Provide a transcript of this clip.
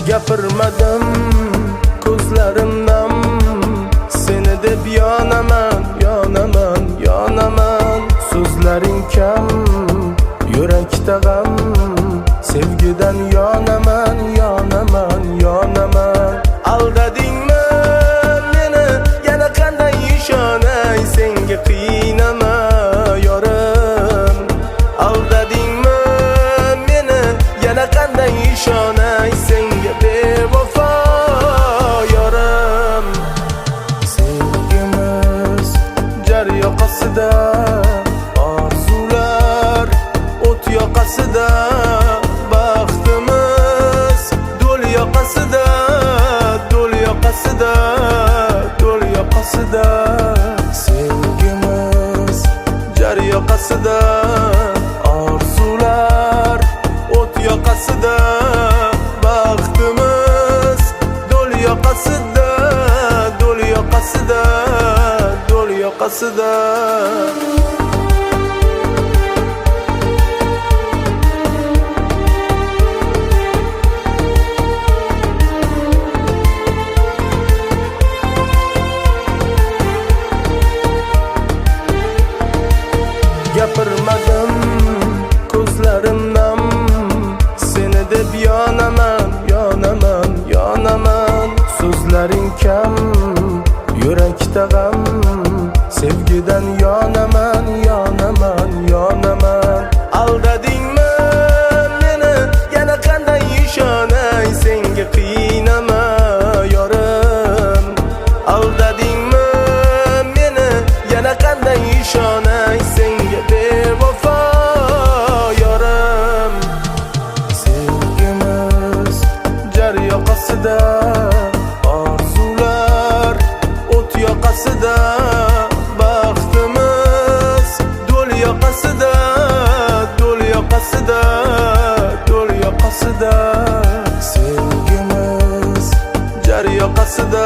Gapirmadim ko'zlarimdan seni deb yonaman, yonaman, yonaman. So'zlaring kam, yurakda g'am, sevgidan yonaman, yonaman, yonaman. Aldadingmi meni, yana qanday ishonay senga qiynama yorim. Aldadingmi meni, yana qanday ishonay senga bevafo yorim. Sevgimiz jar yoqasida, orzular o't yoqasida, baxtimiz do'l yoqasida, do'l yoqasida, do'l yoqasida. Sevgimiz jar yoqasida, orzular o't yoqasida, baxtimiz do'l yoqasida, do'l yoqasida, do'l yoqasida. Gapirmadim ko'zlarimdan seni deb yonaman, yonaman, yonaman. So'zlaring kam, yurakda g'am, sevgidan yonaman, yonaman, yonaman. Aldadingmi meni, yana qanday ishonay senga qiynama yorim. Aldadingmi meni, yana qanday ishonay senga bevafo yorim. Sevgimiz jar yoqasida, orzular o't yoqasida, baxtimiz do'l yoqasida, do'l yoqasida, do'l yoqasida. Sevgimiz jar yoqasida,